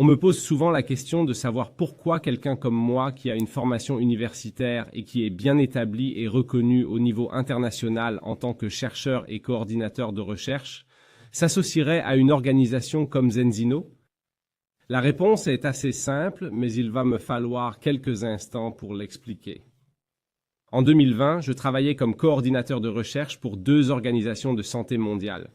On me pose souvent la question de savoir pourquoi quelqu'un comme moi, qui a une formation universitaire et qui est bien établi et reconnu au niveau international en tant que chercheur et coordinateur de recherche, s'associerait à une organisation comme Zenzino. La réponse est assez simple, mais il va me falloir quelques instants pour l'expliquer. En 2020, je travaillais comme coordinateur de recherche pour 2 organisations de santé mondiale.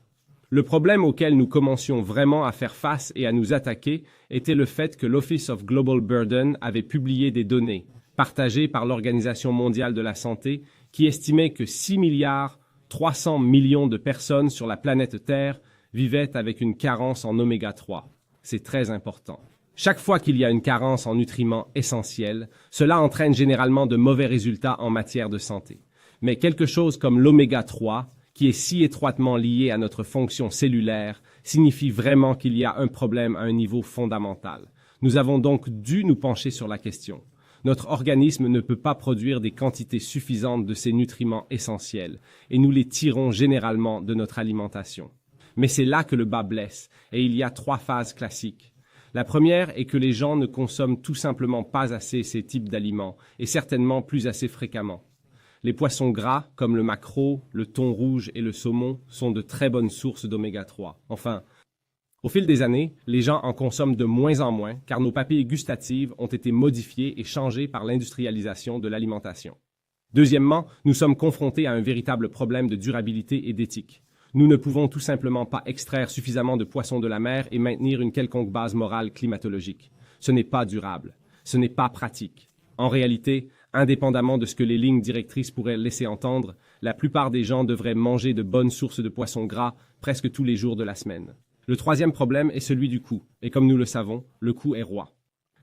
Le problème auquel nous commencions vraiment à faire face et à nous attaquer était le fait que l'Office of Global Burden avait publié des données, partagées par l'Organisation mondiale de la santé, qui estimait que 6 milliards 300 millions de personnes sur la planète Terre vivaient avec une carence en oméga 3. C'est très important. Chaque fois qu'il y a une carence en nutriments essentiels, cela entraîne généralement de mauvais résultats en matière de santé. Mais quelque chose comme l'oméga 3, qui est si étroitement lié à notre fonction cellulaire, signifie vraiment qu'il y a un problème à un niveau fondamental. Nous avons donc dû nous pencher sur la question. Notre organisme ne peut pas produire des quantités suffisantes de ces nutriments essentiels, et nous les tirons généralement de notre alimentation. Mais c'est là que le bas blesse, et il y a 3 phases classiques. La première est que les gens ne consomment tout simplement pas assez ces types d'aliments, et certainement plus assez fréquemment. Les poissons gras, comme le maquereau, le thon rouge et le saumon, sont de très bonnes sources d'oméga 3. Enfin, au fil des années, les gens en consomment de moins en moins, car nos papilles gustatives ont été modifiées et changées par l'industrialisation de l'alimentation. Deuxièmement, nous sommes confrontés à un véritable problème de durabilité et d'éthique. Nous ne pouvons tout simplement pas extraire suffisamment de poissons de la mer et maintenir une quelconque base morale climatologique. Ce n'est pas durable. Ce n'est pas pratique. En réalité, indépendamment de ce que les lignes directrices pourraient laisser entendre, la plupart des gens devraient manger de bonnes sources de poissons gras presque tous les jours de la semaine. Le troisième problème est celui du coût. Et comme nous le savons, le coût est roi.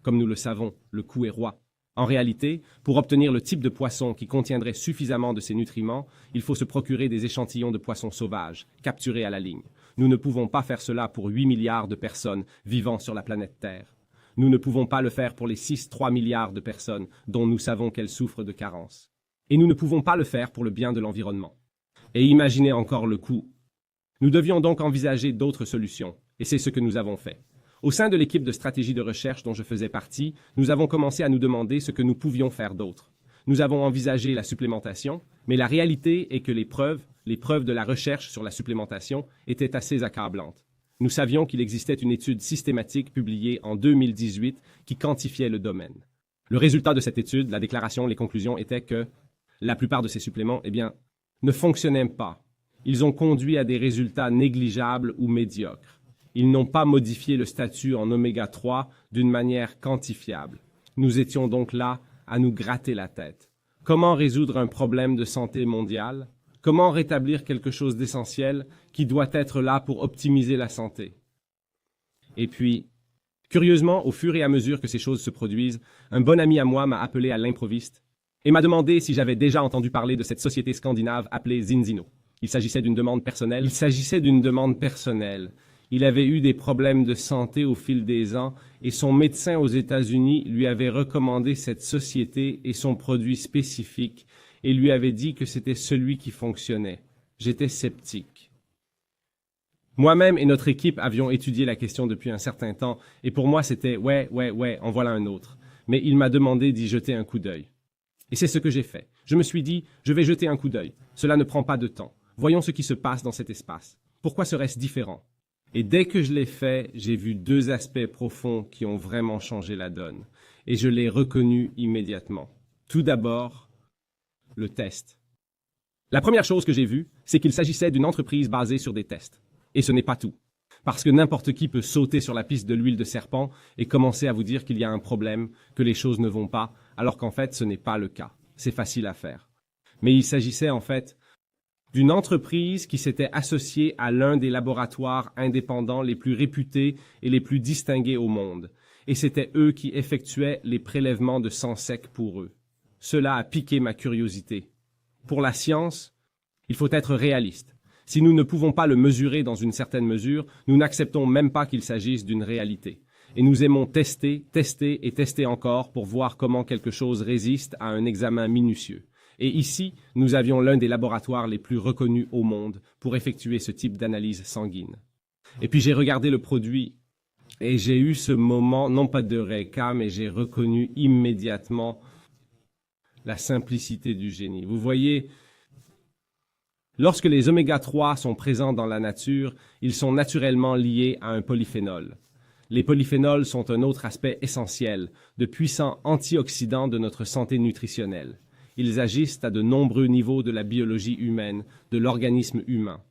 Comme nous le savons, le coût est roi. En réalité, pour obtenir le type de poisson qui contiendrait suffisamment de ces nutriments, il faut se procurer des échantillons de poissons sauvages, capturés à la ligne. Nous ne pouvons pas faire cela pour 8 milliards de personnes vivant sur la planète Terre. Nous ne pouvons pas le faire pour les 6,3 milliards de personnes dont nous savons qu'elles souffrent de carence. Et nous ne pouvons pas le faire pour le bien de l'environnement. Et imaginez encore le coût. Nous devions donc envisager d'autres solutions, et c'est ce que nous avons fait. Au sein de l'équipe de stratégie de recherche dont je faisais partie, nous avons commencé à nous demander ce que nous pouvions faire d'autre. Nous avons envisagé la supplémentation, mais la réalité est que les preuves de la recherche sur la supplémentation étaient assez accablantes. Nous savions qu'il existait une étude systématique publiée en 2018 qui quantifiait le domaine. Le résultat de cette étude, la déclaration, les conclusions étaient que la plupart de ces suppléments, ne fonctionnaient pas. Ils ont conduit à des résultats négligeables ou médiocres. Ils n'ont pas modifié le statut en oméga 3 d'une manière quantifiable. Nous étions donc là à nous gratter la tête. Comment résoudre un problème de santé mondiale? Comment rétablir quelque chose d'essentiel qui doit être là pour optimiser la santé? Et puis, curieusement, au fur et à mesure que ces choses se produisent, un bon ami à moi m'a appelé à l'improviste et m'a demandé si j'avais déjà entendu parler de cette société scandinave appelée Zinzino. Il s'agissait d'une demande personnelle. Il avait eu des problèmes de santé au fil des ans et son médecin aux États-Unis lui avait recommandé cette société et son produit spécifique et lui avait dit que c'était celui qui fonctionnait. J'étais sceptique. Moi-même et notre équipe avions étudié la question depuis un certain temps et pour moi c'était « ouais, en voilà un autre ». Mais il m'a demandé d'y jeter un coup d'œil. Et c'est ce que j'ai fait. Je me suis dit « je vais jeter un coup d'œil. Cela ne prend pas de temps. Voyons ce qui se passe dans cet espace. Pourquoi serait-ce différent ?» Et dès que je l'ai fait, j'ai vu 2 aspects profonds qui ont vraiment changé la donne. Et je l'ai reconnu immédiatement. Tout d'abord, le test. La première chose que j'ai vue, c'est qu'il s'agissait d'une entreprise basée sur des tests. Et ce n'est pas tout. Parce que n'importe qui peut sauter sur la piste de l'huile de serpent et commencer à vous dire qu'il y a un problème, que les choses ne vont pas, alors qu'en fait, ce n'est pas le cas. C'est facile à faire. Mais il s'agissait en fait d'une entreprise qui s'était associée à l'un des laboratoires indépendants les plus réputés et les plus distingués au monde. Et c'était eux qui effectuaient les prélèvements de sang sec pour eux. Cela a piqué ma curiosité. Pour la science, il faut être réaliste. Si nous ne pouvons pas le mesurer dans une certaine mesure, nous n'acceptons même pas qu'il s'agisse d'une réalité. Et nous aimons tester et tester encore pour voir comment quelque chose résiste à un examen minutieux. Et ici, nous avions l'un des laboratoires les plus reconnus au monde pour effectuer ce type d'analyse sanguine. Et puis j'ai regardé le produit Et j'ai eu ce moment, non pas d'eureka, mais j'ai reconnu immédiatement la simplicité du génie. Vous voyez, lorsque les oméga-3 sont présents dans la nature, ils sont naturellement liés à un polyphénol. Les polyphénols sont un autre aspect essentiel, de puissants antioxydants de notre santé nutritionnelle. Ils agissent à de nombreux niveaux de la biologie humaine, de l'organisme humain.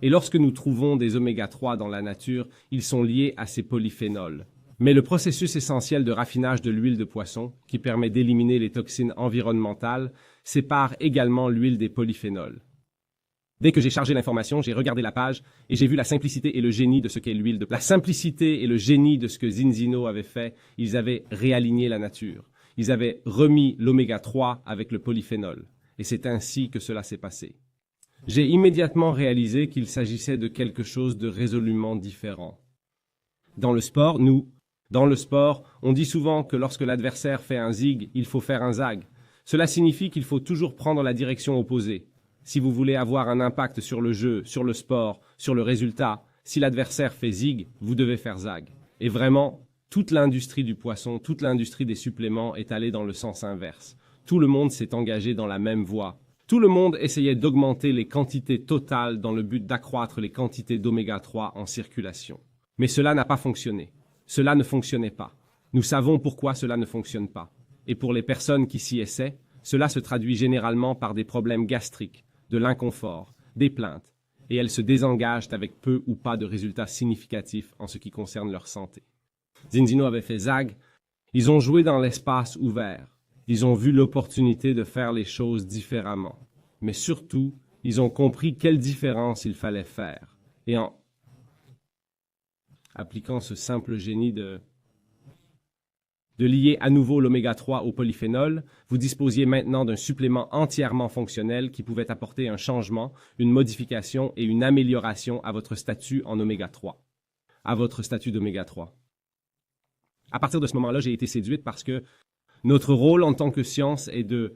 Et lorsque nous trouvons des oméga-3 dans la nature, ils sont liés à ces polyphénols. Mais le processus essentiel de raffinage de l'huile de poisson, qui permet d'éliminer les toxines environnementales, sépare également l'huile des polyphénols. Dès que j'ai chargé l'information, j'ai regardé la page et j'ai vu la simplicité et le génie de ce qu'est l'huile de poisson. La simplicité et le génie de ce que Zinzino avait fait, ils avaient réaligné la nature. Ils avaient remis l'oméga-3 avec le polyphénol. Et c'est ainsi que cela s'est passé. J'ai immédiatement réalisé qu'il s'agissait de quelque chose de résolument différent. Dans le sport, on dit souvent que lorsque l'adversaire fait un zig, il faut faire un zag. Cela signifie qu'il faut toujours prendre la direction opposée. Si vous voulez avoir un impact sur le jeu, sur le sport, sur le résultat, si l'adversaire fait zig, vous devez faire zag. Et vraiment, toute l'industrie du poisson, toute l'industrie des suppléments est allée dans le sens inverse. Tout le monde s'est engagé dans la même voie. Tout le monde essayait d'augmenter les quantités totales dans le but d'accroître les quantités d'oméga-3 en circulation. Mais cela n'a pas fonctionné. Cela ne fonctionnait pas. Nous savons pourquoi cela ne fonctionne pas. Et pour les personnes qui s'y essaient, cela se traduit généralement par des problèmes gastriques, de l'inconfort, des plaintes, et elles se désengagent avec peu ou pas de résultats significatifs en ce qui concerne leur santé. Zinzino avait fait zag, ils ont joué dans l'espace ouvert, ils ont vu l'opportunité de faire les choses différemment, mais surtout, ils ont compris quelle différence il fallait faire, et en appliquant ce simple génie de lier à nouveau l'oméga-3 au polyphénol, vous disposiez maintenant d'un supplément entièrement fonctionnel qui pouvait apporter un changement, une modification et une amélioration à votre statut en oméga-3, à votre statut d'oméga-3. À partir de ce moment-là, j'ai été séduite parce que notre rôle en tant que science est de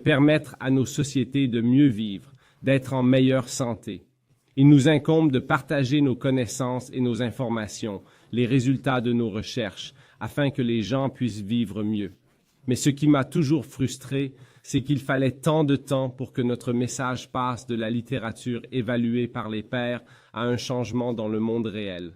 permettre à nos sociétés de mieux vivre, d'être en meilleure santé. Il nous incombe de partager nos connaissances et nos informations, les résultats de nos recherches, afin que les gens puissent vivre mieux. Mais ce qui m'a toujours frustré, c'est qu'il fallait tant de temps pour que notre message passe de la littérature évaluée par les pairs à un changement dans le monde réel.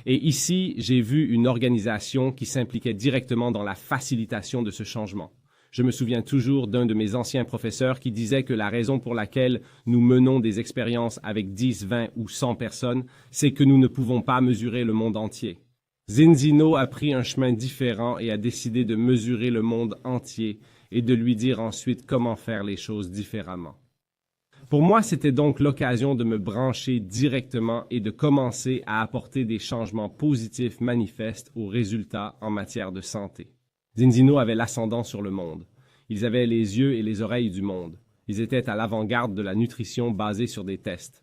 Et ici, j'ai vu une organisation qui s'impliquait directement dans la facilitation de ce changement. Je me souviens toujours d'un de mes anciens professeurs qui disait que la raison pour laquelle nous menons des expériences avec 10, 20 ou 100 personnes, c'est que nous ne pouvons pas mesurer le monde entier. Zinzino a pris un chemin différent et a décidé de mesurer le monde entier et de lui dire ensuite comment faire les choses différemment. Pour moi, c'était donc l'occasion de me brancher directement et de commencer à apporter des changements positifs manifestes aux résultats en matière de santé. Zinzino avait l'ascendant sur le monde. Ils avaient les yeux et les oreilles du monde. Ils étaient à l'avant-garde de la nutrition basée sur des tests.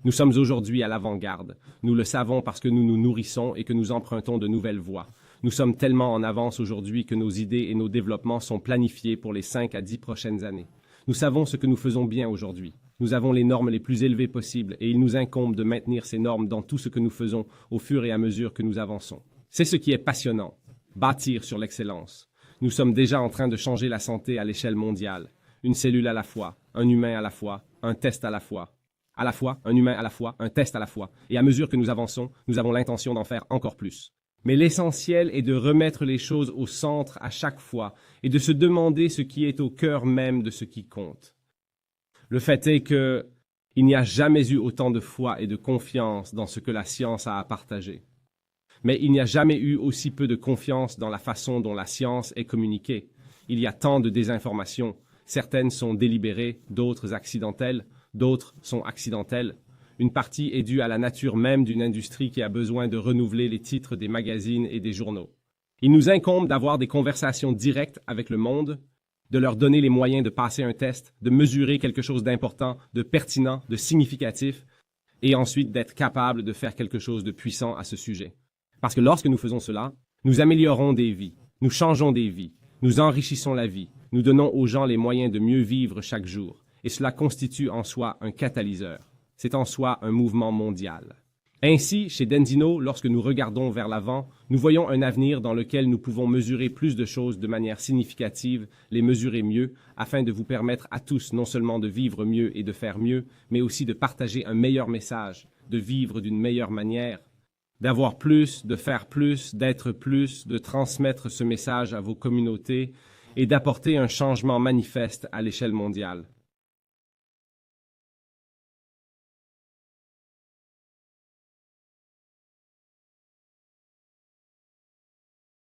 Nous sommes aujourd'hui à l'avant-garde. Nous le savons parce que nous nous nourrissons et que nous empruntons de nouvelles voies. Nous sommes tellement en avance aujourd'hui que nos idées et nos développements sont planifiés pour les 5 à 10 prochaines années. Nous savons ce que nous faisons bien aujourd'hui. Nous avons les normes les plus élevées possibles et il nous incombe de maintenir ces normes dans tout ce que nous faisons au fur et à mesure que nous avançons. C'est ce qui est passionnant, bâtir sur l'excellence. Nous sommes déjà en train de changer la santé à l'échelle mondiale. Une cellule à la fois, un humain à la fois, un test à la fois. À la fois, un humain à la fois, un test à la fois. Et à mesure que nous avançons, nous avons l'intention d'en faire encore plus. Mais l'essentiel est de remettre les choses au centre à chaque fois et de se demander ce qui est au cœur même de ce qui compte. Le fait est que il n'y a jamais eu autant de foi et de confiance dans ce que la science a à partager. Mais il n'y a jamais eu aussi peu de confiance dans la façon dont la science est communiquée. Il y a tant de désinformation. Certaines sont délibérées, d'autres accidentelles, d'autres sont accidentelles. Une partie est due à la nature même d'une industrie qui a besoin de renouveler les titres des magazines et des journaux. Il nous incombe d'avoir des conversations directes avec le monde, de leur donner les moyens de passer un test, de mesurer quelque chose d'important, de pertinent, de significatif, et ensuite d'être capable de faire quelque chose de puissant à ce sujet. Parce que lorsque nous faisons cela, nous améliorons des vies, nous changeons des vies, nous enrichissons la vie, nous donnons aux gens les moyens de mieux vivre chaque jour, et cela constitue en soi un catalyseur. C'est en soi un mouvement mondial. Ainsi, chez Dendino, lorsque nous regardons vers l'avant, nous voyons un avenir dans lequel nous pouvons mesurer plus de choses de manière significative, les mesurer mieux, afin de vous permettre à tous non seulement de vivre mieux et de faire mieux, mais aussi de partager un meilleur message, de vivre d'une meilleure manière, d'avoir plus, de faire plus, d'être plus, de transmettre ce message à vos communautés et d'apporter un changement manifeste à l'échelle mondiale.